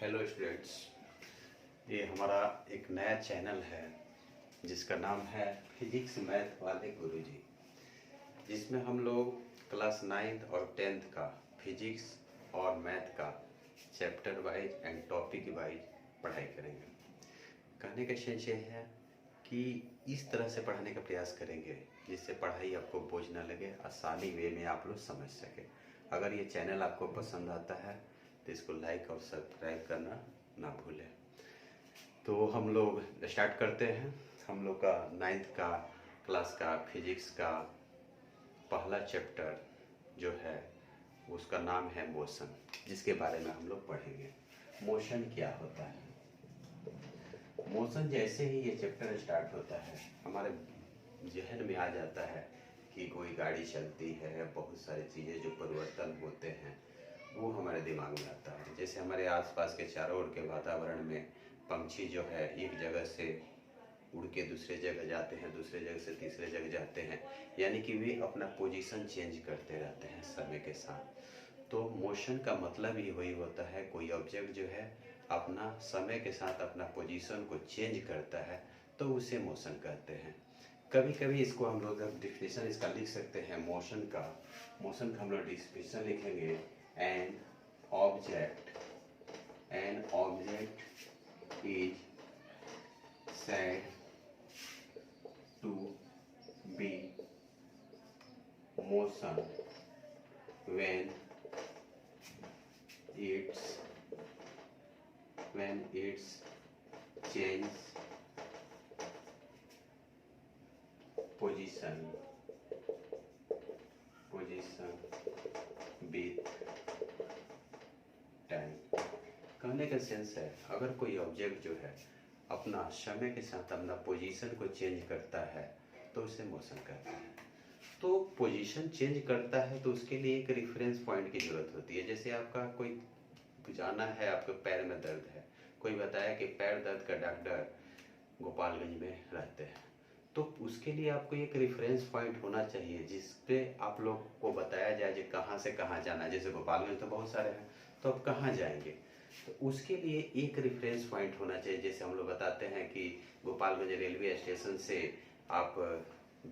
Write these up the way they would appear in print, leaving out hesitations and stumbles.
Hello students, ये हमारा एक नया चैनल है जिसका नाम है फिजिक्स मैथ वाले गुरुजी, जिसमें हम लोग क्लास 9th और 10th का फिजिक्स और मैथ का chapter wise and topic wise पढ़ाई करेंगे। कहने का सेंस ये है कि इस तरह से पढ़ाने का प्रयास करेंगे जिससे पढ़ाई आपको बोझ ना लगे, आसानी वे में आप लोग समझ सके। अगर ये चैनल आपको पसंद आता है तो इसको लाइक और सब्सक्राइब करना ना भूलें। तो हम लोग स्टार्ट करते हैं। हम लोग का 9th का क्लास का फिजिक्स का पहला चैप्टर जो है उसका नाम है मोशन, जिसके बारे में हम लोग पढ़ेंगे। मोशन क्या होता है? मोशन जैसे ही ये चैप्टर स्टार्ट होता है हमारे जहन में आ जाता है कि कोई गाड़ी चलती है, बहुत सारी चीज़ें जो परिवर्तन होते हैं वो हमारे दिमाग में आता है। जैसे हमारे आसपास के चारों ओर के वातावरण में पंछी जो है एक जगह से उड़ के दूसरे जगह जाते हैं, दूसरे जगह से तीसरे जगह जाते हैं, यानी कि वे अपना पोजीशन चेंज करते रहते हैं समय के साथ। तो मोशन का मतलब ही वही होता है, कोई ऑब्जेक्ट जो है अपना समय के साथ अपना पोजीशन को चेंज करता है तो उसे मोशन कहते हैं। कभी कभी इसको हम लोग डिफिनेशन इसका लिख सकते हैं मोशन का हम लोग डिफिनेशन लिखेंगे, an object is said to be motion when it's change position with time. कहने का सेंस है, अगर कोई ऑब्जेक्ट जो है अपना समय के साथ अपना पोजीशन को चेंज करता है तो उसे मोशन कहते हैं। तो पोजीशन चेंज करता है तो उसके लिए एक रेफरेंस पॉइंट की ज़रूरत होती है। जैसे आपका कोई जाना है, आपके पैर में दर्द है, कोई बताया कि पैर दर्द का डॉक्टर गोपालगंज में रहते हैं, तो उसके लिए आपको एक रेफरेंस पॉइंट होना चाहिए जिस पे आप लोग को बताया जाए कि कहाँ से कहाँ जाना है। जैसे गोपालगंज तो बहुत सारे हैं, तो आप कहाँ जाएंगे, तो उसके लिए एक रेफरेंस पॉइंट होना चाहिए। जैसे हम लोग बताते हैं कि गोपालगंज रेलवे स्टेशन से आप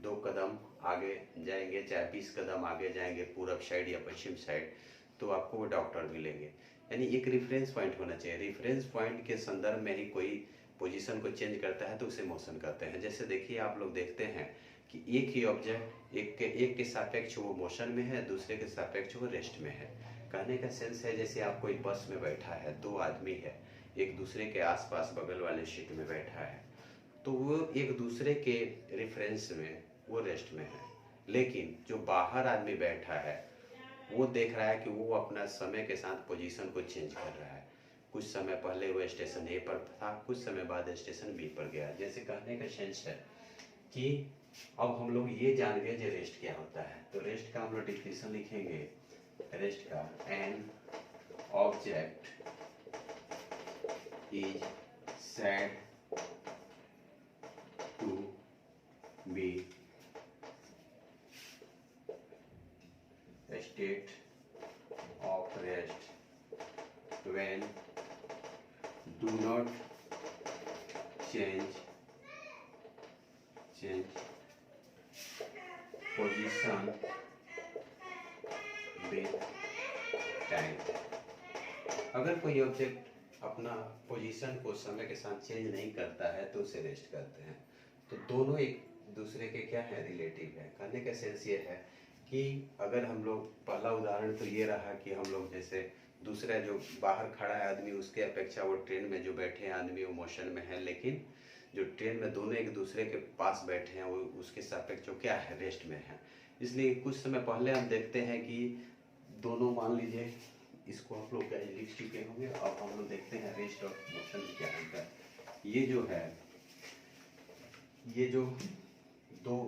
2 कदम आगे जाएंगे, चाहे 20 कदम आगे जाएंगे पूरब साइड या पश्चिम साइड, तो आपको वो डॉक्टर मिलेंगे। यानी एक रेफरेंस पॉइंट होना चाहिए। रेफरेंस पॉइंट के संदर्भ में ही कोई पोजीशन को चेंज करता है तो उसे मोशन कहते हैं। जैसे देखिए, आप लोग देखते हैं कि एक ही ऑब्जेक्ट एक के सापेक्ष वो मोशन में है, दूसरे के सापेक्ष वो रेस्ट में है। कहने का सेंस है, जैसे आप कोई बस में बैठा है, 2 आदमी है, एक दूसरे के आसपास बगल वाले सीट में बैठा है, तो वो एक दूसरे के रेफरेंस में वो रेस्ट में है। लेकिन जो बाहर आदमी बैठा है वो देख रहा है कि वो अपना समय के साथ पोजीशन को चेंज कर रहा है। कुछ समय पहले वो स्टेशन ए पर था, कुछ समय बाद स्टेशन बी पर गया। जैसे कहने का सेंस है कि अब हम लोग ये जान गए कि रेस्ट क्या होता है। तो रेस्ट का हम लोग डिफिनेशन लिखेंगे। रेस्ट का, an object is said to be state of rest when do not change position with time। अगर कोई ऑब्जेक्ट अपना पोजीशन को समय के साथ चेंज नहीं करता है तो उसे रेस्ट करते हैं। तो दोनों एक दूसरे के क्या है, रिलेटिव है। कहने का सेंस ये है कि अगर हम लोग, पहला उदाहरण तो ये रहा कि हम लोग जैसे दूसरा जो बाहर खड़ा है आदमी, उसके अपेक्षा वो ट्रेन में जो बैठे हैं आदमी वो मोशन में है, लेकिन जो ट्रेन में दोनों एक दूसरे के पास बैठे हैं वो उसके सापेक्ष जो क्या है, रेस्ट में है। इसलिए कुछ समय पहले हम देखते हैं कि दोनों, मान लीजिए इसको आप लोग लिख चुके होंगे। अब हम लोग देखते हैं रेस्ट और मोशन क्या है। ये जो है, ये जो 2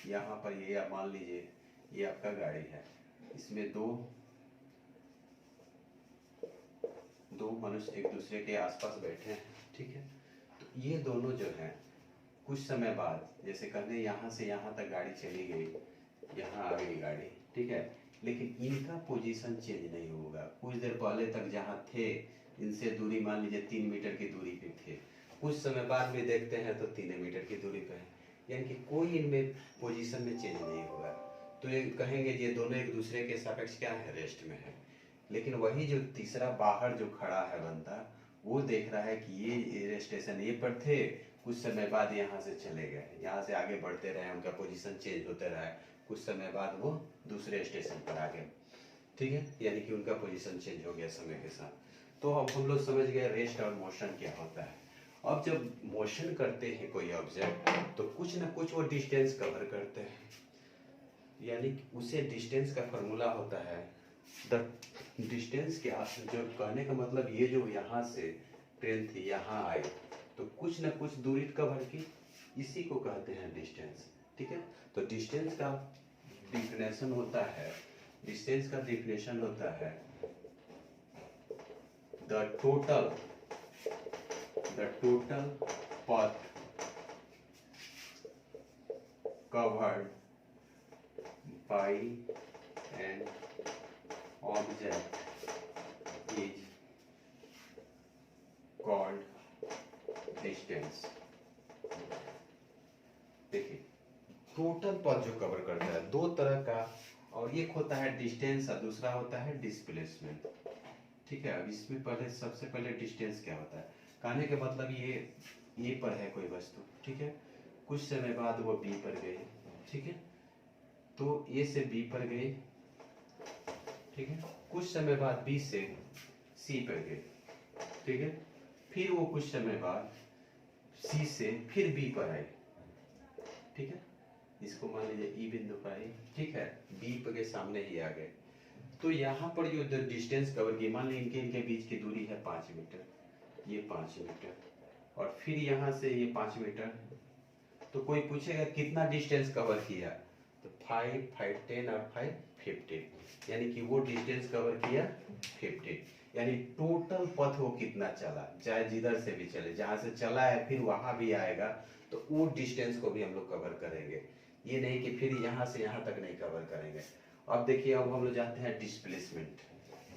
यहाँ पर, ये आप मान लीजिए ये आपका गाड़ी है, इसमें दो मनुष्य एक दूसरे के आसपास बैठे हैं, ठीक है। तो ये दोनों जो हैं कुछ समय बाद, जैसे कहने यहाँ से यहाँ तक गाड़ी चली गई, यहाँ आ गई गाड़ी, ठीक है, लेकिन इनका पोजीशन चेंज नहीं होगा। कुछ देर पहले तक जहाँ थे इनसे दूरी मान लीजिए 3 मीटर की दूरी पे थे, कुछ समय बाद में देखते हैं तो 3 मीटर की दूरी पे है, यानी कि कोई इनमें पोजीशन में चेंज नहीं होगा। तो ये कहेंगे ये दोनों एक दूसरे के सापेक्ष क्या है, रेस्ट में है। लेकिन वही जो तीसरा बाहर जो खड़ा है बंदा, वो देख रहा है कि ये स्टेशन ए पर थे, कुछ समय बाद यहाँ से चले गए, यहाँ से आगे बढ़ते रहे, उनका पोजीशन चेंज होते रहा, कुछ समय बाद वो दूसरे स्टेशन पर आ गए, ठीक है, यानी कि उनका पोजीशन चेंज हो गया समय के साथ। तो अब हम लोग समझ गए रेस्ट और मोशन क्या होता है। अब जब मोशन करते हैं कोई ऑब्जेक्ट तो कुछ ना कुछ वो डिस्टेंस कवर करते हैं, यानी कि उसे डिस्टेंस का फॉर्मूला होता है द डिस्टेंस क्या, जो कहने का मतलब ये जो यहाँ से ट्रेन थी यहाँ आई तो कुछ ना कुछ दूरी कवर की, इसी को कहते हैं डिस्टेंस, ठीक है। तो डिस्टेंस का डिफिनेशन होता है, डिस्टेंस का डिफिनेशन होता है the total path covered by an object is called distance। देखिए टोटल पथ जो कवर करता है दो तरह का, और एक होता है डिस्टेंस और दूसरा होता है डिस्प्लेसमेंट, ठीक है। अब इसमें पहले सबसे पहले डिस्टेंस क्या होता है, कहने के मतलब ये पर है कोई वस्तु, ठीक है, कुछ समय बाद वो बी पर गई, ठीक है, तो ए से बी पर गई, ठीक है, कुछ समय बाद बी से सी पर गई, ठीक है, फिर वो कुछ समय बाद सी से फिर बी पर आई, ठीक है, इसको मान लीजिए ई बिंदु पर आई, ठीक है, बी पर के सामने ही आ गए। तो यहाँ पर जो डिस्टेंस कवर की, मान लीजिए इनके बीच की दूरी है 5 मीटर, ये 5 मीटर, और फिर यहाँ से ये 5 मीटर, तो कोई पूछेगा कितना डिस्टेंस कवर किया, तो 5, 5, 10 और 5, 15, यानी कि वो डिस्टेंस कवर किया 15, यानी टोटल पथ वो कितना चला, चाहे जिधर से भी चले, जहाँ से चला है फिर वहां भी आएगा, तो वो डिस्टेंस को भी हम लोग कवर करेंगे, ये नहीं कि फिर यहाँ से यहाँ तक नहीं कवर करेंगे। अब देखिए अब हम लोग जानते हैं डिस्प्लेसमेंट,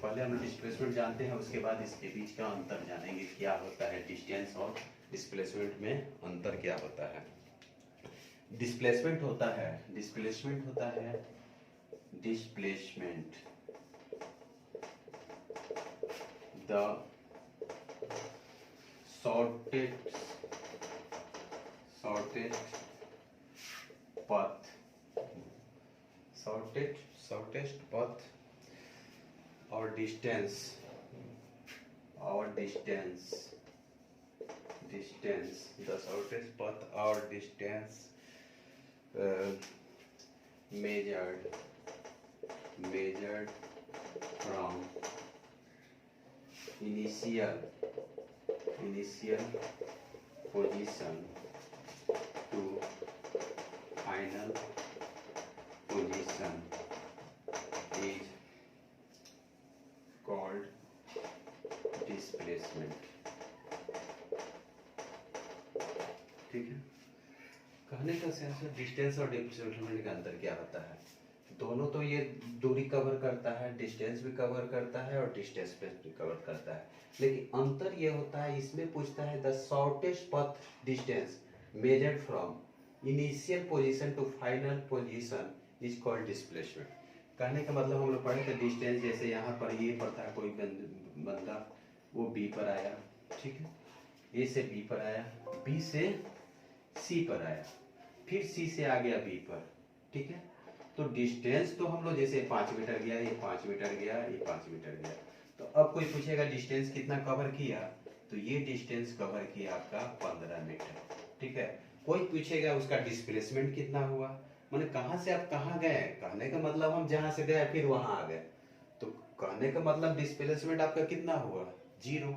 पहले हम डिस्प्लेसमेंट जानते हैं, उसके बाद इसके बीच का अंतर जानेंगे क्या होता है, डिस्टेंस और डिस्प्लेसमेंट में अंतर क्या होता है। डिस्प्लेसमेंट होता है the shortest path or distance the shortest path or distance measured from initial position to final position is called displacement, ठीक है। कहने का सेंस है डिस्टेंस और डिस्प्लेसमेंट का अंतर क्या होता है, दोनों तो ये दूरी कवर करता है, डिस्टेंस भी कवर करता है और डिस्प्लेसमेंट भी कवर करता है, लेकिन अंतर ये होता है, इसमें पूछता है the shortest path distance measured from initial position to final position is called displacement. कहने का मतलब हम लोग पढ़े थे डिस्टेंस, जैसे यहाँ पर ये पर था कोई बंदा, वो बी पर आया, ठीक है, ए से बी पर आया, बी से सी पर आया, फिर सी से आ गया बी पर, ठीक है। तो डिस्टेंस तो हम लोग जैसे 5 मीटर गया, ये 5 मीटर गया, ये 5 मीटर गया, तो अब कोई पूछेगा डिस्टेंस कितना कवर किया, तो ये डिस्टेंस कवर किया आपका 15 मीटर, ठीक है। कोई पूछेगा उसका डिस्प्लेसमेंट कितना हुआ, माने कहाँ से आप कहाँ गए, कहने का मतलब हम जहाँ से गए फिर वहां आ गए, तो कहने का मतलब डिस्प्लेसमेंट आपका कितना हुआ, 0।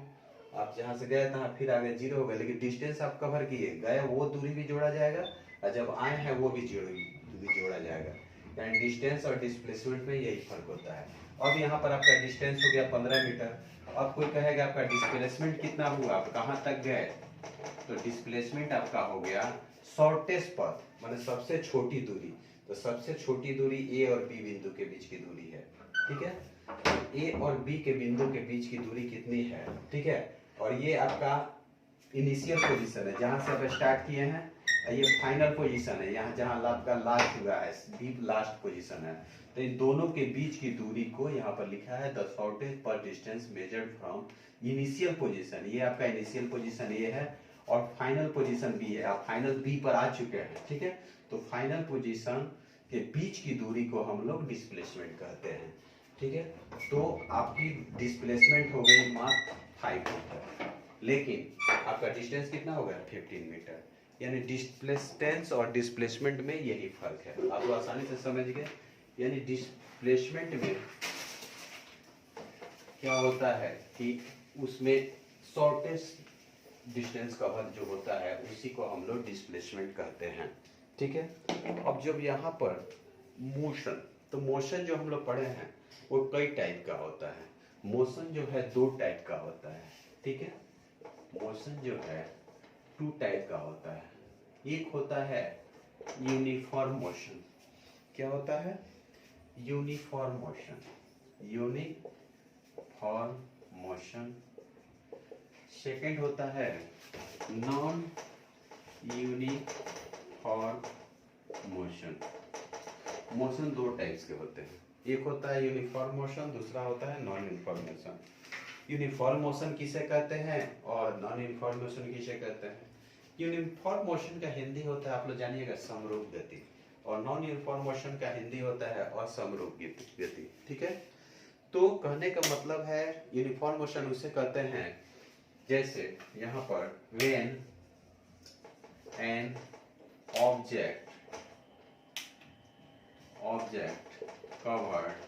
आप जहाँ से गए तहाँ फिर आ गए, 0 हो गया, लेकिन डिस्टेंस आप कवर किए, गए वो दूरी भी जोड़ा जाएगा और जब आए हैं वो भी जोड़ा जाएगा, यानी डिस्टेंस और डिस्प्लेसमेंट में यही फर्क होता है। अब यहाँ पर आपका डिस्टेंस हो गया 15 मीटर, अब कोई कहेगा आपका डिस्प्लेसमेंट कितना हुआ, आप कहाँ तक गए, तो डिस्प्लेसमेंट आपका हो गया शॉर्टेस्ट पथ, माने सबसे छोटी दूरी, तो सबसे छोटी दूरी ए और बी बिंदु के बीच की दूरी है, ठीक है। ए और बी के बिंदु के बीच की दूरी कितनी है, ठीक है। और ये आपका इनिशियल पोजीशन है जहां से आप स्टार्ट किए हैं, ये फाइनल पोजीशन है यहाँ जहां आपका लास्ट हुआ है, बी लास्ट पोजीशन है। तो इन दोनों के बीच की दूरी को यहाँ पर लिखा है द शॉर्टेज पर distance measured from initial position. ये आपका इनिशियल पोजीशन ये है और फाइनल पोजीशन बी है। आप फाइनल बी पर आ चुके हैं, ठीक है। तो फाइनल पोजीशन के बीच की दूरी को हम लोग डिस्प्लेसमेंट कहते हैं, ठीक है। तो आपकी डिस्प्लेसमेंट हो गई मात्र 5 मीटर, लेकिन आपका डिस्टेंस कितना हो गया 15 मीटर। यानी डिस्प्लेसटेंस और डिस्प्लेसमेंट में यही फर्क है, आप तो आसानी से समझ गए। यानी डिस्प्लेसमेंट में क्या होता है कि उसमें शॉर्टेस्ट डिस्टेंस कवर जो होता है उसी को हम लोग डिस्प्लेसमेंट कहते हैं, ठीक है। अब जब यहाँ पर मोशन, तो मोशन जो हम लोग पढ़े हैं वो कई टाइप का होता है। मोशन जो है 2 टाइप का होता है, ठीक है। मोशन जो है 2 टाइप का होता है। एक होता है यूनिफॉर्म मोशन। क्या होता है? Uniform motion, uniform motion. Second होता है non uniform motion. Motion 2 types के होते हैं, एक होता है यूनिफॉर्म मोशन, दूसरा होता है non uniform motion. Uniform motion किसे कहते हैं और नॉन यूनिफॉर्म मोशन किसे कहते हैं? यूनिफॉर्म मोशन का हिंदी होता है, आप लोग जानिएगा, समरूप गति, और नॉन यूनिफॉर्म मोशन का हिंदी होता है असमरूप गति, ठीक है। तो कहने का मतलब है यूनिफॉर्म मोशन उसे कहते हैं जैसे यहाँ पर when an object covered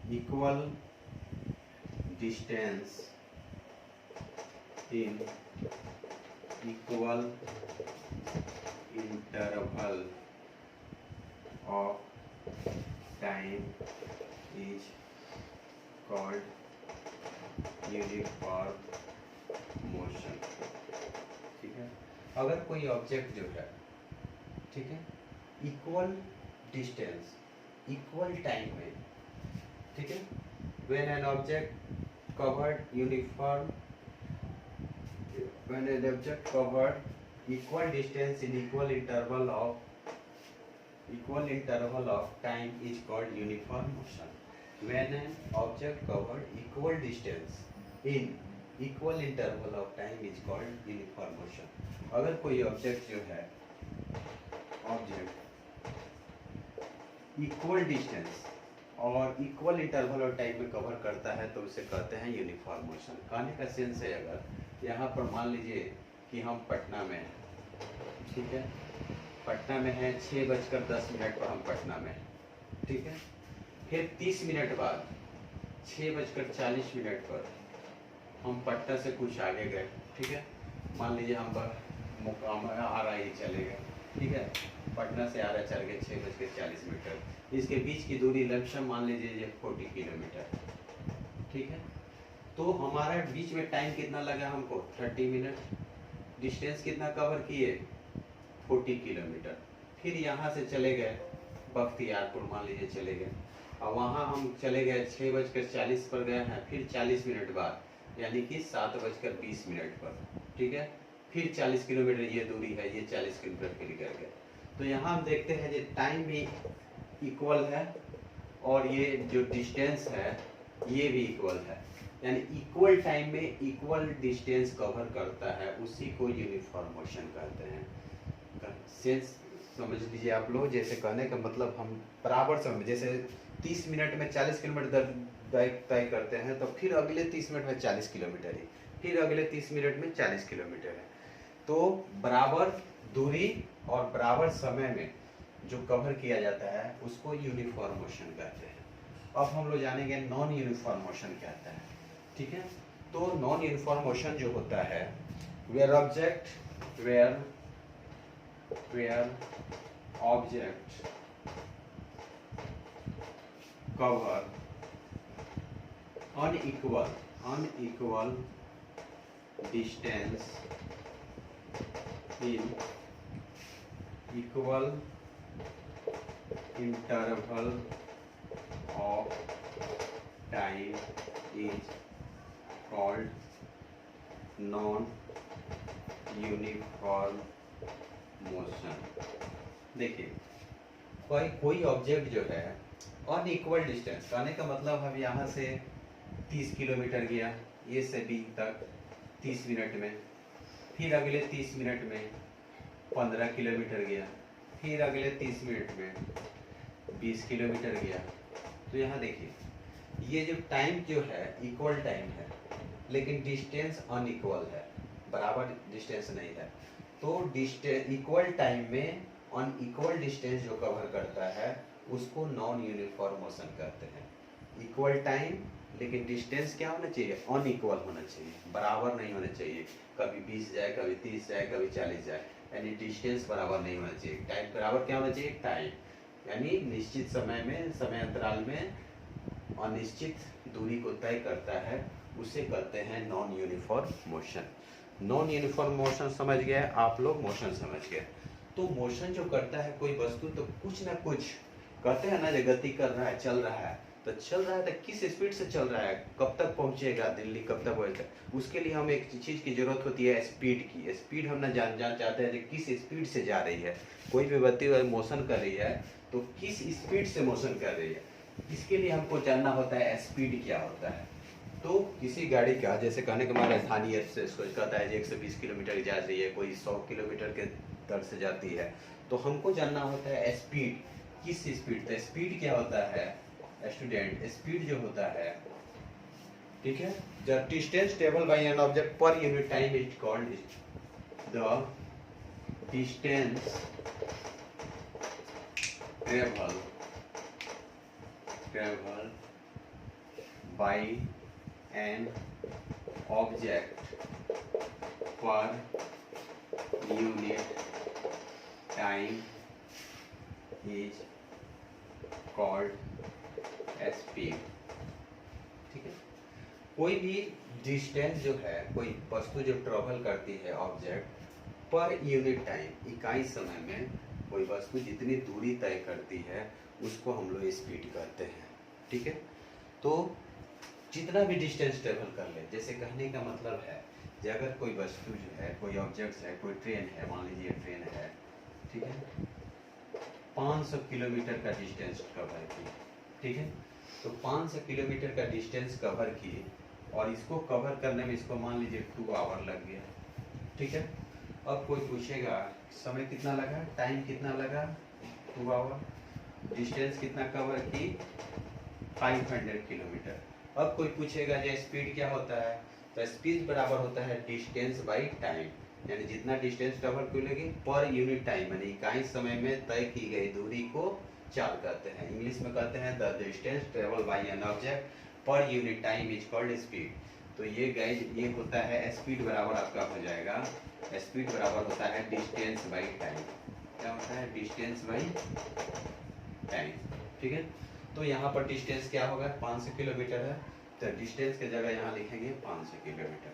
equal distance in equal interval of time is called uniform motion, ठीक है। अगर कोई ऑब्जेक्ट जो है, ठीक है, इक्वल डिस्टेंस इक्वल टाइम में, ठीक है, when an object covered uniform, when an object covered equal distance in equal interval of time is called uniform motion. When an object covered equal distance in equal interval of time is called uniform motion। अगर कोई object जो है, object equal distance और equal interval of time में cover करता है तो उसे कहते हैं यूनिफॉर्म मोशन। कहने का सेंस है, अगर यहाँ पर मान लीजिए कि हम पटना में हैं, ठीक है, पटना में है, 6:10 पर हम पटना में हैं, ठीक है। फिर 30 मिनट बाद 6:40 पर हम पटना से कुछ आगे गए, ठीक है। मान लीजिए हम मुकाम आरा ही चले गए, ठीक है, पटना से आरा चल गए 6:40। इसके बीच की दूरी लमसम मान लीजिए 40 किलोमीटर, ठीक है। तो हमारा बीच में टाइम कितना लगा हमको? 30 मिनट। डिस्टेंस कितना कवर किए? 40 किलोमीटर। फिर यहाँ से चले गए बख्तियारपुर, मान लीजिए चले गए, और वहाँ हम चले गए 6:40 पर गए हैं, फिर 40 मिनट बाद यानी कि 7:20 पर, ठीक है। फिर 40 किलोमीटर ये दूरी है, ये 40 किलोमीटर फिर कर गए। तो यहाँ हम देखते हैं कि टाइम भी इक्वल है और ये जो डिस्टेंस है ये भी इक्वल है, यानी इक्वल टाइम में इक्वल डिस्टेंस कवर करता है, उसी को यूनिफॉर्म मोशन कहते हैं। सेंस समझ लीजिए आप लोग। जैसे कहने का मतलब हम बराबर समय, जैसे 30 मिनट में 40 किलोमीटर तय करते हैं, तो फिर अगले 30 मिनट में 40 किलोमीटर ही, फिर अगले 30 मिनट में 40 किलोमीटर है। तो बराबर दूरी और बराबर समय में जो कवर किया जाता है उसको यूनिफॉर्म मोशन कहते हैं। अब हम लोग जानेंगे नॉन यूनिफॉर्म मोशन क्या होता है, ठीक है। तो नॉन यूनिफॉर्म मोशन जो होता है, where object cover unequal distance in equal interval of time is called non uniform motion. देखिए कोई ऑब्जेक्ट जो है अनइक्वल डिस्टेंस, कहने का मतलब हम यहाँ से 30 किलोमीटर गया ए से बी तक 30 मिनट में, फिर अगले 30 मिनट में 15 किलोमीटर गया, फिर अगले 30 मिनट में 20 किलोमीटर गया। तो यहाँ देखिए ये जो टाइम जो है इक्वल टाइम है, लेकिन डिस्टेंस अनइक्वल है, बराबर डिस्टेंस नहीं है। तो इक्वल टाइम में अनइक्वल डिस्टेंस जो कवर करता है उसको नॉन यूनिफॉर्म मोशन कहते हैं। इक्वल टाइम लेकिन डिस्टेंस क्या होना चाहिए, अनइक्वल होना चाहिए, बराबर नहीं होना चाहिए। कभी 20 जाए, कभी 30 जाए, कभी 40 जाए, यानी डिस्टेंस बराबर नहीं होना चाहिए। टाइम बराबर क्या होना चाहिए, टाइम, यानी निश्चित समय में, समय अंतराल में अनिश्चित दूरी को तय करता है, उसे कहते हैं non uniform motion. Non uniform motion समझ गए आप लोग, मोशन समझ गए। तो मोशन जो करता है कोई वस्तु, तो कुछ ना कुछ कहते हैं ना, जो गति कर रहा है, चल रहा है, तो चल रहा है तो किस स्पीड से चल रहा है, कब तक पहुंचेगा दिल्ली, कब तक पहुंचेगा, उसके लिए हमें एक चीज की जरूरत होती है, स्पीड की। स्पीड हम ना जान चाहते हैं कि किस स्पीड से जा रही है। कोई भी वस्तु मोशन कर रही है तो किस स्पीड से मोशन कर रही है, इसके लिए हमको जानना होता है स्पीड क्या होता है। तो किसी गाड़ी का, जैसे कहने के हमारा स्थानीय कहता है 120 किलोमीटर जा रही है, कोई 100 किलोमीटर के दर से जाती है, तो हमको जानना होता है स्पीड, किस स्पीड। तो स्पीड क्या होता है स्टूडेंट, स्पीड जो होता है, ठीक है, the distance travel by an object per unit time is called the distance travel by an object per unit time is called speed. ठीक है, कोई भी डिस्टेंस जो है, कोई वस्तु जो ट्रेवल करती है ऑब्जेक्ट पर यूनिट टाइम, इकाई समय में कोई वस्तु जितनी दूरी तय करती है उसको हम लोग स्पीड कहते हैं। ठीक है, तो जितना भी डिस्टेंस ट्रेवल कर ले, जैसे कहने का मतलब है कि अगर कोई वस्तु जो है, कोई ऑब्जेक्ट है, कोई ट्रेन है, मान लीजिए ट्रेन है, ठीक है, 500 किलोमीटर का डिस्टेंस कवर की, ठीक है, तो 500 किलोमीटर का डिस्टेंस कवर की, और इसको कवर करने में इसको मान लीजिए 2 आवर लग गया। ठीक है, अब कोई पूछेगा समय कितना लगा, टाइम कितना लगा, 2 आवर, डिस्टेंस कितना कवर की, 500 किलोमीटर। अब कोई पूछेगा जो स्पीड क्या होता है, तो स्पीड बराबर होता है डिस्टेंस बाई टाइम, यानी जितना डिस्टेंस कवर करेगी पर यूनिट टाइम, यानी इकाई समय में तय की गई दूरी को चाल कहते हैं। इंग्लिश में कहते हैं the distance travel by an object per unit time is called speed. तो ये गाइज, ये होता है स्पीड बराबर आपका हो जाएगा, स्पीड बराबर होता है डिस्टेंस बाई टाइम। क्या होता है, डिस्टेंस बाई टाइम। ठीक है, तो यहाँ पर डिस्टेंस क्या होगा, 500 किलोमीटर है, तो डिस्टेंस के जगह यहाँ लिखेंगे 500 किलोमीटर,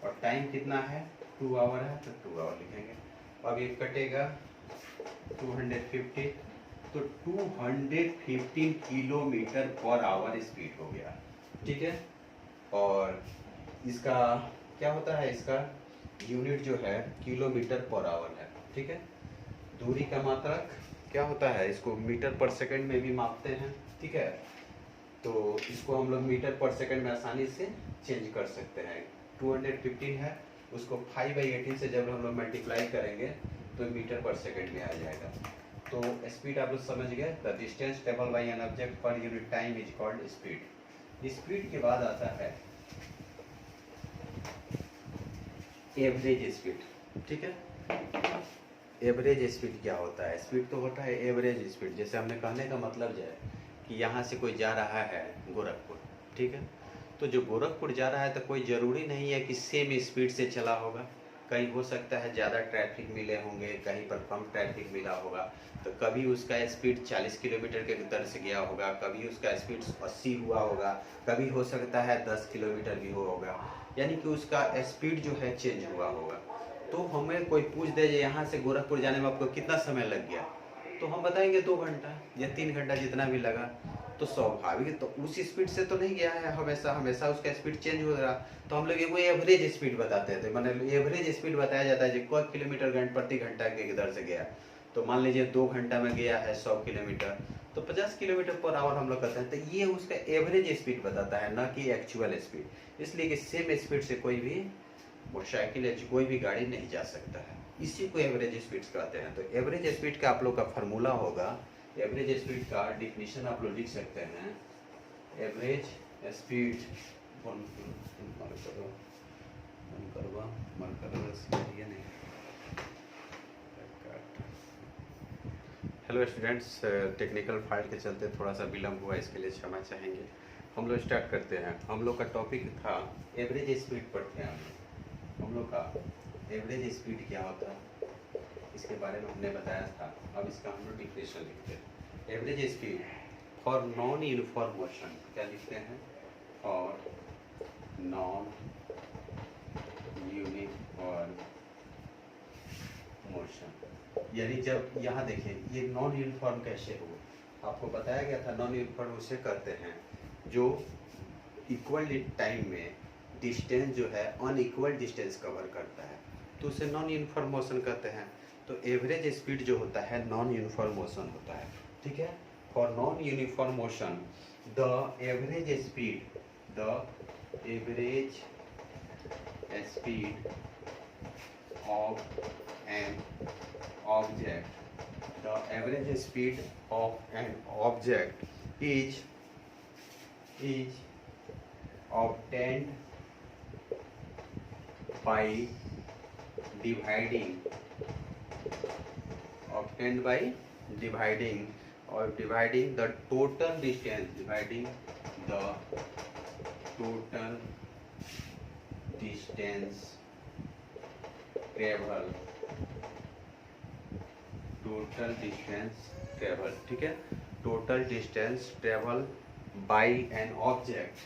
और टाइम कितना है, 2 आवर है, तो 2 आवर लिखेंगे। अब ये कटेगा 250, तो 215 किलोमीटर पर आवर स्पीड हो गया। ठीक है, और इसका क्या होता है, इसका यूनिट जो है किलोमीटर पर आवर है। ठीक है, दूरी का मात्रक क्या होता है, इसको मीटर पर सेकंड में भी मापते हैं। ठीक है, तो इसको हम लोग मीटर पर सेकंड में आसानी से चेंज कर सकते हैं। 215 है, उसको 5/18 से जब हम लोग मल्टीप्लाई करेंगे तो मीटर पर सेकंड में आ जाएगा। तो स्पीड आप लोग समझ गए, the distance travel by an object per unit time is called speed. Speed के बाद आता है एवरेज स्पीड। ठीक है, एवरेज स्पीड क्या होता है, स्पीड तो होता है एवरेज स्पीड। जैसे हमने कहने का मतलब जो है कि यहाँ से कोई जा रहा है गोरखपुर, ठीक है, तो जो गोरखपुर जा रहा है तो कोई ज़रूरी नहीं है कि सेम स्पीड से चला होगा, कहीं हो सकता है ज़्यादा ट्रैफिक मिले होंगे, कहीं पर कम ट्रैफिक मिला होगा, तो कभी उसका स्पीड 40 किलोमीटर के दर से गया होगा, कभी उसका स्पीड 80 हुआ होगा, कभी हो सकता है 10 किलोमीटर भी होगा, यानी कि उसका स्पीड जो है चेंज हुआ होगा। तो हमें कोई पूछ दे यहाँ से गोरखपुर जाने में आपको कितना समय लग गया, तो हम बताएंगे 2 घंटा या 3 घंटा जितना भी लगा। तो स्वाभाविक तो उस स्पीड से तो नहीं गया है, हमेशा हमेशा उसका स्पीड चेंज हो रहा। तो हम लोग वो एवरेज स्पीड बताते थे, मैंने एवरेज स्पीड बताया जाता है जो किलोमीटर प्रति घंटा के इधर से गया। तो मान लीजिए 2 घंटा में गया है 100 किलोमीटर, तो 50 किलोमीटर पर आवर हम लोग कहते हैं। तो ये उसका एवरेज स्पीड बताता है, ना कि एक्चुअल स्पीड। इसलिए कि सेम स्पीड से कोई भी मोटरसाइकिल या कोई भी गाड़ी नहीं जा सकता है, इसी को एवरेज स्पीड कहते हैं। तो एवरेज स्पीड का आप लोग का फार्मूला होगा, एवरेज स्पीड का डिफिनीशन आप लोग लिख सकते हैं। Average speed hello students, technical file के चलते थोड़ा सा विलम्ब हुआ, इसके लिए क्षमा चाहेंगे। हम लोग स्टार्ट करते हैं। हम लोग का टॉपिक था एवरेज स्पीड पर थे हम लोग का एवरेज स्पीड क्या होता है इसके बारे में हमने बताया था। अब इसका हम लोग डिफिनेशन लिखते हैं। Average speed for non uniform motion, क्या लिखते हैं? फॉर नॉन यूनिफॉर्म मोशन, यानी जब यहाँ देखिए ये नॉन यूनिफॉर्म कैसे हो, आपको बताया गया था। नॉन यूनिफॉर्म उसे करते हैं जो इक्वल टाइम में डिस्टेंस जो है अनइक्वल डिस्टेंस कवर करता है, तो उसे नॉन यूनिफॉर्म मोशन कहते हैं। तो एवरेज स्पीड जो होता है नॉन यूनिफॉर्म मोशन होता है, ठीक है। For non uniform motion the average speed of an object, the average speed of N object is obtained by dividing the total distance travel, ठीक है। Total distance travel by an object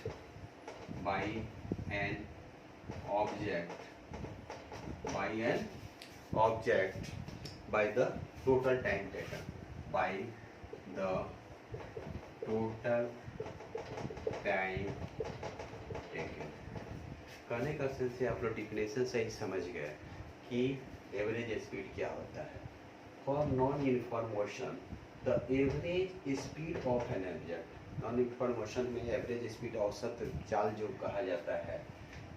by the total time taken, by the total time taken। कहने का sense से आप लोग definition से ही समझ गए कि एवरेज स्पीड क्या होता है। For non uniform motion the average speed of an object, non uniform motion में एवरेज स्पीड औसत चाल जो कहा जाता है,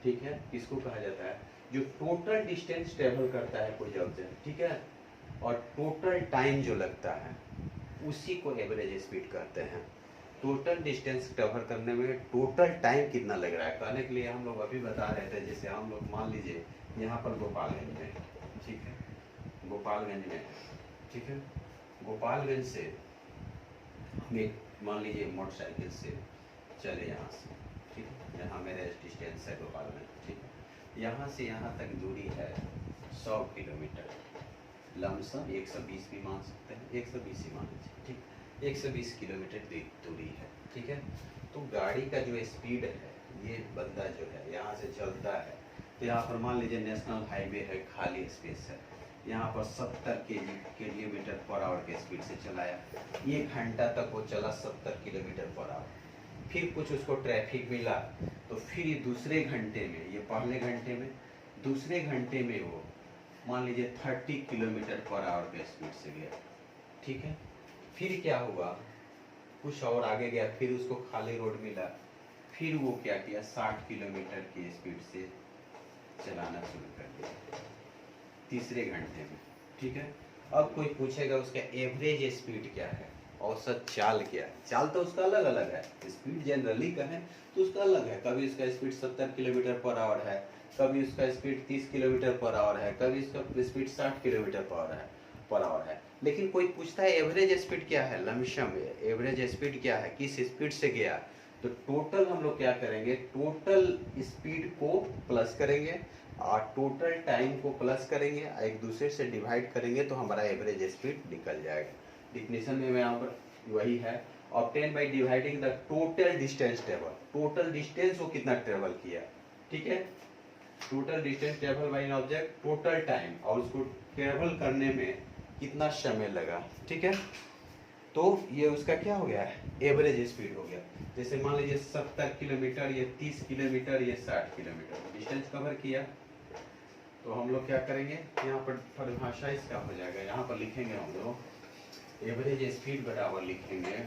ठीक है, किसको कहा जाता है? जो टोटल डिस्टेंस ट्रेवल करता है कोई ऑब्जेक्ट, ठीक है, और टोटल टाइम जो लगता है उसी को एवरेज स्पीड कहते हैं। टोटल डिस्टेंस ट्रेवल करने में टोटल टाइम कितना लग रहा है कहने के लिए हम लोग अभी बता रहे थे। जैसे हम लोग मान लीजिए यहाँ पर गोपालगंज में, ठीक है, गोपालगंज में, ठीक है, गोपालगंज से हमें मान लीजिए मोटरसाइकिल से चले यहाँ से, ठीक है, यहाँ मेरा डिस्टेंस है गोपालगंज, ठीक है, यहाँ से यहाँ तक दूरी है 100 किलोमीटर, लमसम 120 भी मान सकते हैं, 120 ही मान लीजिए, ठीक, 120 किलोमीटर दूरी है, ठीक है। तो गाड़ी का जो स्पीड है, ये बंदा जो है यहाँ से चलता है, तो यहाँ पर मान लीजिए नेशनल हाईवे है, खाली स्पेस है, यहाँ पर 70 किलोमीटर पर आवर के स्पीड से चलाया, 1 घंटा तक वो चला 70 किलोमीटर पर आवर। फिर कुछ उसको ट्रैफिक मिला, तो फिर ये दूसरे घंटे में, ये पहले घंटे में, दूसरे घंटे में वो मान लीजिए 30 किलोमीटर पर आवर के स्पीड से गया, ठीक है। फिर क्या हुआ, कुछ और आगे गया, फिर उसको खाली रोड मिला, फिर वो क्या किया, 60 किलोमीटर की स्पीड से चलाना शुरू कर दिया तीसरे घंटे में, ठीक है। अब कोई पूछेगा उसका एवरेज स्पीड क्या है, औसत चाल क्या है? चाल तो उसका अलग अलग है, स्पीड जनरली कहें तो उसका अलग है। कभी उसका स्पीड 70 किलोमीटर पर आवर है, कभी उसका स्पीड 30 किलोमीटर पर आवर है, कभी उसका स्पीड 60 किलोमीटर पर आवर है। लेकिन कोई पूछता है एवरेज स्पीड क्या है, लमसम एवरेज स्पीड क्या है, किस स्पीड से गया, तो टोटल हम लोग क्या करेंगे, टोटल स्पीड को प्लस करेंगे और टोटल टाइम को प्लस करेंगे, एक दूसरे से डिवाइड करेंगे, तो हमारा एवरेज स्पीड निकल जाएगा। डिफिनेशन में यहाँ पर वही है, obtain by dividing the total distance travel, total distance वो कितना ट्रेवल किया, ठीक है। Total distance travel by an object, total time, और उसको ट्रेवल करने में कितना समय लगा, ठीक है। तो ये उसका क्या हो गया, एवरेज स्पीड हो गया। जैसे मान लीजिए 70 किलोमीटर, ये 30 किलोमीटर, ये 60 किलोमीटर डिस्टेंस कवर किया। तो हम लोग क्या करेंगे, यहाँ पर परिभाषा इसका हो जाएगा, यहाँ पर लिखेंगे हम लोग एवरेज स्पीड बराबर लिखेंगे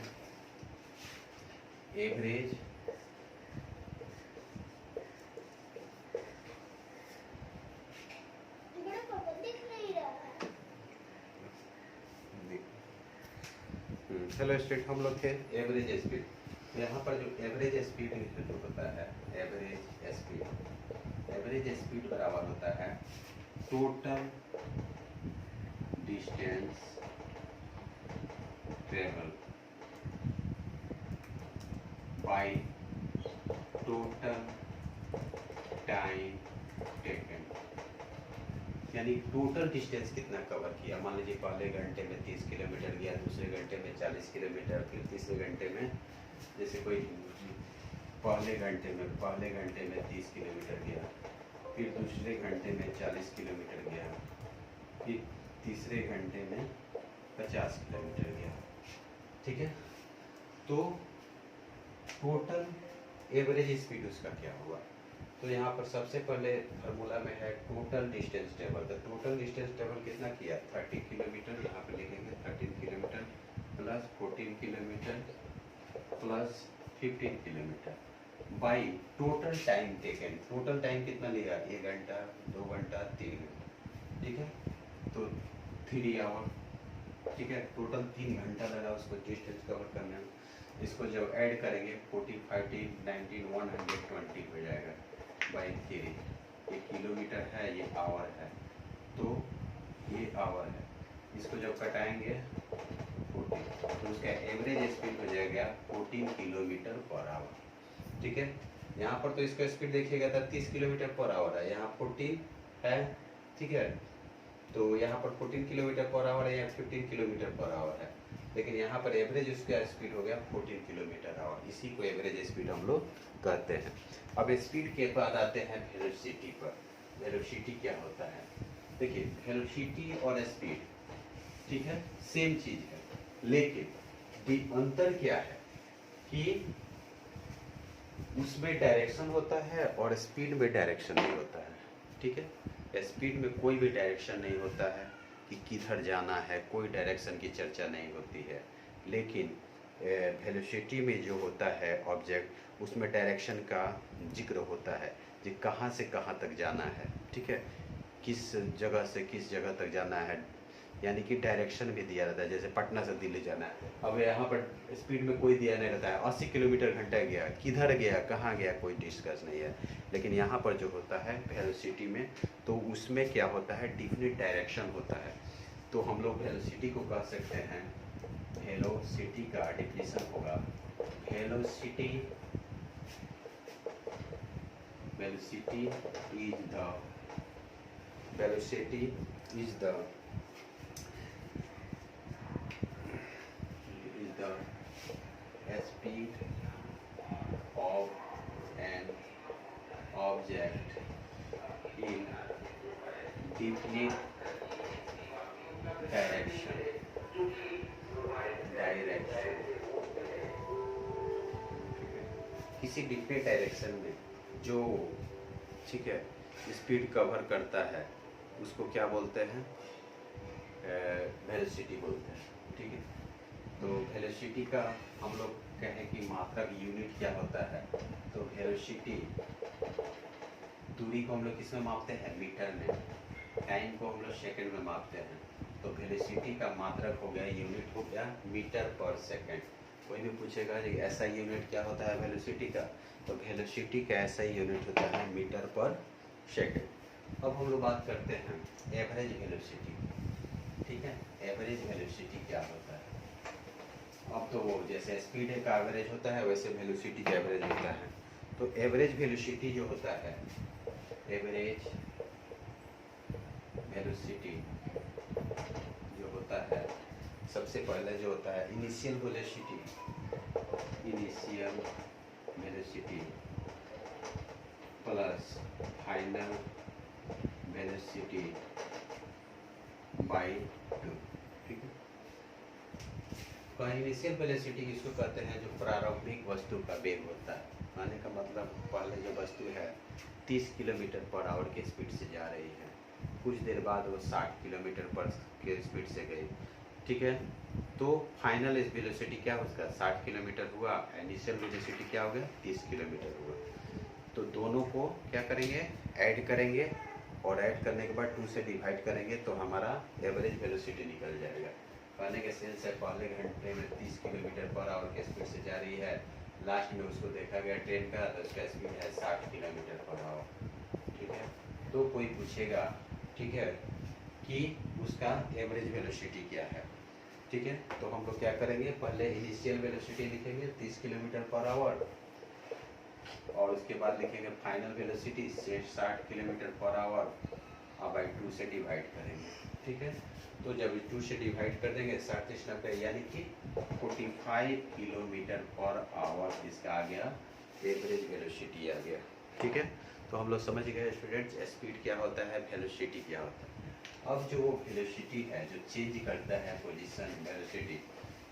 एवरेज हेलो स्टूडेंट, हम लोग थे एवरेज स्पीड। यहाँ पर जो एवरेज स्पीड जो होता है, एवरेज स्पीड बराबर होता है total distance travel by total time taken. यानी टोटल डिस्टेंस कितना कवर किया। मान लीजिए पहले घंटे में 30 किलोमीटर गया, दूसरे घंटे में 40 किलोमीटर, फिर तीसरे घंटे में, जैसे कोई पहले घंटे में 30 किलोमीटर गया, फिर दूसरे घंटे में 40 किलोमीटर गया, फिर तीसरे घंटे में 50 किलोमीटर गया, ठीक है। तो टोटल एवरेज स्पीड उसका क्या हुआ। तो यहाँ पर सबसे पहले फार्मूला में है टोटल डिस्टेंस टेबल। तो टोटल डिस्टेंस टेबल कितना किया, 30 किलोमीटर, यहाँ पे लिखेंगे 13 kilometre plus 14 kilometre plus 15 kilometre by total time taken. Total time कितना लिया, 1 घंटा, 2 घंटा, 3 घंटा, ठीक है। तो 3 आवर, ठीक है। टोटल 3 घंटा लगा उसको डिस्टेंस कवर करने में। इसको जब ऐड करेंगे 40, 40, 19, 120 हो जाएगा बाई 3। ये किलोमीटर है, ये आवर है, तो ये आवर है। इसको जब कटाएंगे 40, तो उसका एवरेज स्पीड हो जाएगा 14 किलोमीटर पर आवर, ठीक है। यहाँ पर तो इसका स्पीड देखिएगा था 30 किलोमीटर पर आवर है, यहाँ 14 है, ठीक है। तो यहाँ पर 14 किलोमीटर पर आवर है, यहाँ 15 किलोमीटर पर आवर है, लेकिन यहाँ पर एवरेज उसका स्पीड हो गया 14 किलोमीटर आवर। इसी को एवरेज स्पीड हम लोग कहते हैं। अब स्पीड के बाद आते हैं वेलोसिटी पर। वेलोसिटी क्या होता है, देखिए वेलोसिटी और स्पीड, ठीक है, सेम चीज है, लेकिन अंतर क्या है कि उसमें डायरेक्शन होता है और स्पीड में डायरेक्शन नहीं होता है, ठीक है। स्पीड में कोई भी डायरेक्शन नहीं होता है कि किधर जाना है, कोई डायरेक्शन की चर्चा नहीं होती है। लेकिन वेलोसिटी में जो होता है ऑब्जेक्ट, उसमें डायरेक्शन का जिक्र होता है कि कहाँ से कहाँ तक जाना है, ठीक है, किस जगह से किस जगह तक जाना है, यानी कि डायरेक्शन भी दिया रहता है। जैसे पटना से दिल्ली जाना है, अब यहाँ पर स्पीड में कोई दिया नहीं रहता है, 80 किलोमीटर घंटा गया, किधर गया, कहाँ गया, कोई डिस्कस नहीं है। लेकिन यहाँ पर जो होता है वेलोसिटी में, तो उसमें क्या होता है, डिफिनिट डायरेक्शन होता है। तो हम लोग वेलोसिटी को कह सकते हैं, वेलोसिटी का डिफिनेशन होगा velocity is the speed of an object in definite direction किसी डिफरेंट डायरेक्शन में जो, ठीक है, स्पीड कवर करता है उसको क्या बोलते हैं, वेलोसिटी बोलते हैं, ठीक है। तो वेलोसिटी का हम लोग कहें कि मात्रक यूनिट क्या होता है, तो वेलोसिटी दूरी को हम लोग किसमें मापते हैं, मीटर में, टाइम को हम लोग सेकंड में मापते हैं। तो वेलोसिटी का मात्रक हो गया, यूनिट हो गया मीटर पर सेकंड। कोई भी पूछेगा कि ऐसा यूनिट क्या होता है वेलोसिटी का, तो वेलोसिटी का ऐसा यूनिट होता है मीटर पर सेकंड। अब हम लोग बात करते हैं एवरेज वेलोसिटी, ठीक है। एवरेज वेलोसिटी क्या होता है, अब तो जैसे स्पीड का एवरेज होता है वैसे वेलोसिटी का एवरेज होता है। तो एवरेज वेलोसिटी जो होता है, एवरेज वेलोसिटी जो होता है, सबसे पहले जो होता है initial velocity plus final velocity by 2, ठीक है। तो इनिशियल वेलोसिटी किसको कहते हैं, जो प्रारंभिक वस्तु का वेग होता है। कहने का मतलब पहले जो वस्तु है 30 किलोमीटर पर आवर के स्पीड से जा रही है, कुछ देर बाद वो 60 किलोमीटर पर के स्पीड से गई, ठीक है। तो फाइनल वेलोसिटी क्या उसका 60 किलोमीटर हुआ, इनिशियल वेलोसिटी क्या हो गया 30 किलोमीटर हुआ। तो दोनों को क्या करेंगे, ऐड करेंगे, और ऐड करने के बाद 2 से डिवाइड करेंगे तो हमारा एवरेज वेलोसिटी निकल जाएगा। कहने के सेंस है पहले घंटे में 30 किलोमीटर पर आवर के स्पीड से जा रही है, लास्ट में उसको देखा गया ट्रेन का तो उसका स्पीड है 60 किलोमीटर पर आवर, ठीक है। तो कोई पूछेगा, ठीक है, कि उसका एवरेज वेलोसिटी क्या है, ठीक है। तो हम लोग क्या करेंगे, पहले इनिशियल वेलोसिटी लिखेंगे 30 किलोमीटर पर आवर, और उसके बाद लिखेंगे final velocity 60 kilometre per hour, अब बाई 2 से डिवाइड करेंगे, ठीक है। तो जब 2 से डिवाइड कर देंगे 60 यानी कि 45 किलोमीटर पर आवर इसका आ गया एवरेज वेलोसिटी आ गया, ठीक है। तो हम लोग समझ गए स्टूडेंट्स स्पीड क्या होता है, वेलोसिटी क्या होता है। अब जो वो वेलोसिटी है जो चेंज करता है पोजीशन वेलोसिटी,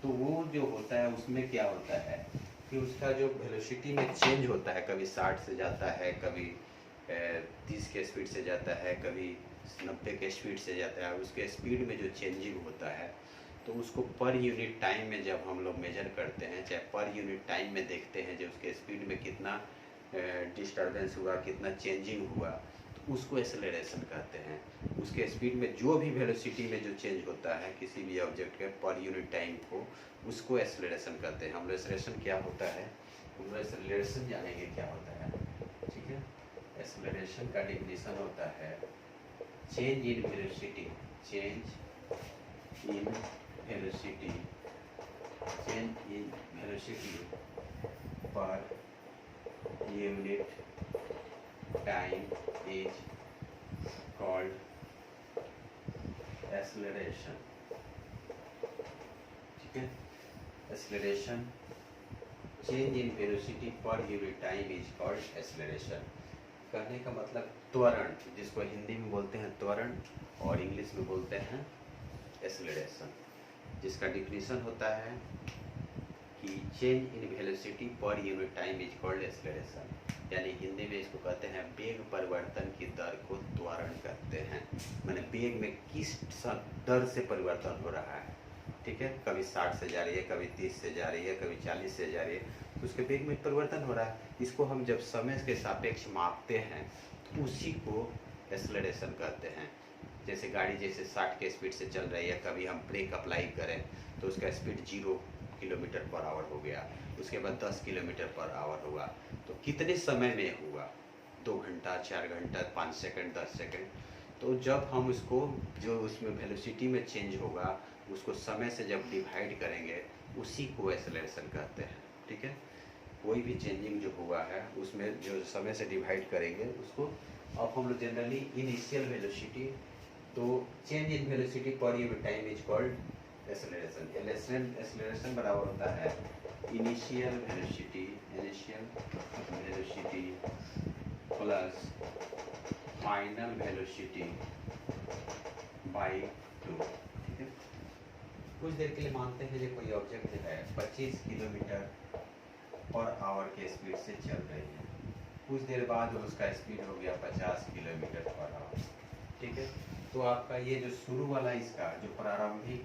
तो वो जो होता है उसमें क्या होता है कि उसका जो वेलोसिटी में चेंज होता है, कभी 60 से जाता है, कभी 30 के स्पीड से जाता है, कभी 90 के स्पीड से जाता है। उसके स्पीड में जो चेंजिंग होता है तो उसको पर यूनिट टाइम में जब हम लोग मेजर करते हैं, चाहे पर यूनिट टाइम में देखते हैं जो उसके स्पीड में कितना डिस्टर्बेंस हुआ, कितना चेंजिंग हुआ, तो उसको एक्सेलरेशन कहते हैं। उसके स्पीड में जो भी वेलोसिटी में जो चेंज होता है किसी भी ऑब्जेक्ट के पर यूनिट टाइम को, उसको एक्सेलरेशन कहते हैं। हम लोग एक्सेलरेशन क्या होता है, हम लोग एक्सेलरेशन जानेंगे क्या होता है, ठीक है। एक्सेलरेशन का डिफिनीशन होता है change in velocity, change in velocity, change in velocity per unit time is called acceleration, ठीक है। Acceleration, change in velocity per unit time is called acceleration. कहने का मतलब त्वरण, जिसको हिंदी में बोलते हैं त्वरण और इंग्लिश में बोलते हैं एक्सेलरेशन, जिसका डिफिनीशन होता है कि change in velocity per unit time is called acceleration, यानी हिंदी में इसको कहते हैं वेग परिवर्तन की दर को त्वरण कहते हैं। माने वेग में किस दर से परिवर्तन हो रहा है, ठीक है। कभी 60 से जा रही है, कभी 30 से जा रही है, कभी 40 से जा रही है, तो उसके वेग में परिवर्तन हो रहा है। इसको हम जब समय के सापेक्ष मापते हैं तो उसी को एक्सेलरेशन कहते हैं। जैसे गाड़ी जैसे 60 के स्पीड से चल रही है, कभी हम ब्रेक अप्लाई करें तो उसका स्पीड 0 किलोमीटर पर आवर हो गया, उसके बाद 10 किलोमीटर पर आवर हुआ, तो कितने समय में हुआ, 2 घंटा, 4 घंटा, 5 सेकंड, 10 सेकंड। तो जब हम उसको जो उसमें वेलोसिटी में चेंज होगा उसको समय से जब डिवाइड करेंगे उसी को एक्सेलरेशन कहते हैं, ठीक है। कोई भी चेंजिंग जो हुआ है उसमें जो समय से डिवाइड करेंगे उसको, अब हम लोग जनरली इनिशियल वेलोसिटी, तो change in velocity per unit time is called acceleration. Acceleration बराबर होता है initial velocity plus final velocity by 2, ठीक है। कुछ देर के लिए मानते हैं जो कोई ऑब्जेक्ट जो है 25 किलोमीटर पर आवर के स्पीड से चल रही है, कुछ देर बाद उसका स्पीड हो गया 50 किलोमीटर पर आवर, ठीक है। तो आपका ये जो शुरू वाला इसका जो प्रारंभिक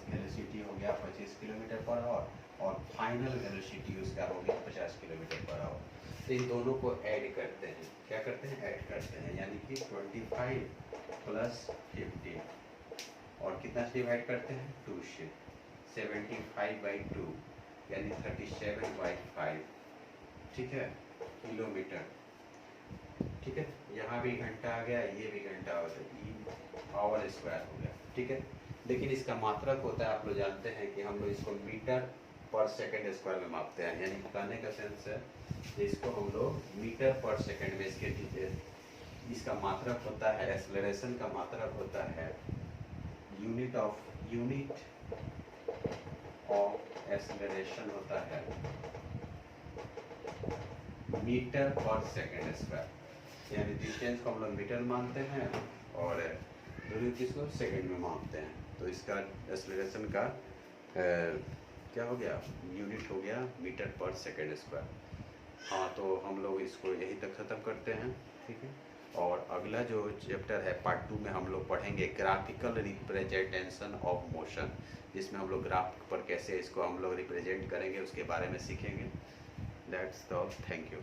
वेलोसिटी हो गया 25 किलोमीटर पर आवर, और फाइनल वेलोसिटी उसका हो गया 50 किलोमीटर पर आवर। तो इन दोनों को ऐड करते हैं, क्या करते हैं, ऐड करते हैं, यानी कि 25 प्लस 50, और कितना से डिवाइड करते हैं 2 से, 75/2 यानी 37/5, ठीक है, किलोमीटर, ठीक है। यहाँ भी घंटा आ गया, ये भी घंटा हो गया, आवर स्क्वायर हो गया, ठीक है। लेकिन इसका मात्रक होता है, आप लोग जानते हैं कि हम लोग इसको मीटर पर सेकंड स्क्वायर में मापते हैं, यानी कहने का सेंस है इसको हम लोग मीटर पर सेकंड में इसके इसका मात्रक होता है, एक्सेलरेशन का मात्रक होता है यूनिट ऑफ एक्सेलरेशन होता है मीटर पर सेकंड स्क्वायर। यानी डिस्टेंस को हम लोग मीटर मानते हैं और दूरी किसको सेकंड में मानते हैं। तो इसका एक्सेलरेशन का क्या हो गया, यूनिट हो गया मीटर पर सेकंड स्क्वायर। हाँ, तो हम लोग इसको यहीं तक ख़त्म करते हैं, ठीक है। और अगला जो चैप्टर है पार्ट 2 में हम लोग पढ़ेंगे ग्राफिकल रिप्रेजेंटेशन ऑफ मोशन, जिसमें हम लोग ग्राफ पर कैसे इसको हम लोग रिप्रेजेंट करेंगे उसके बारे में सीखेंगे। That's all, thank you.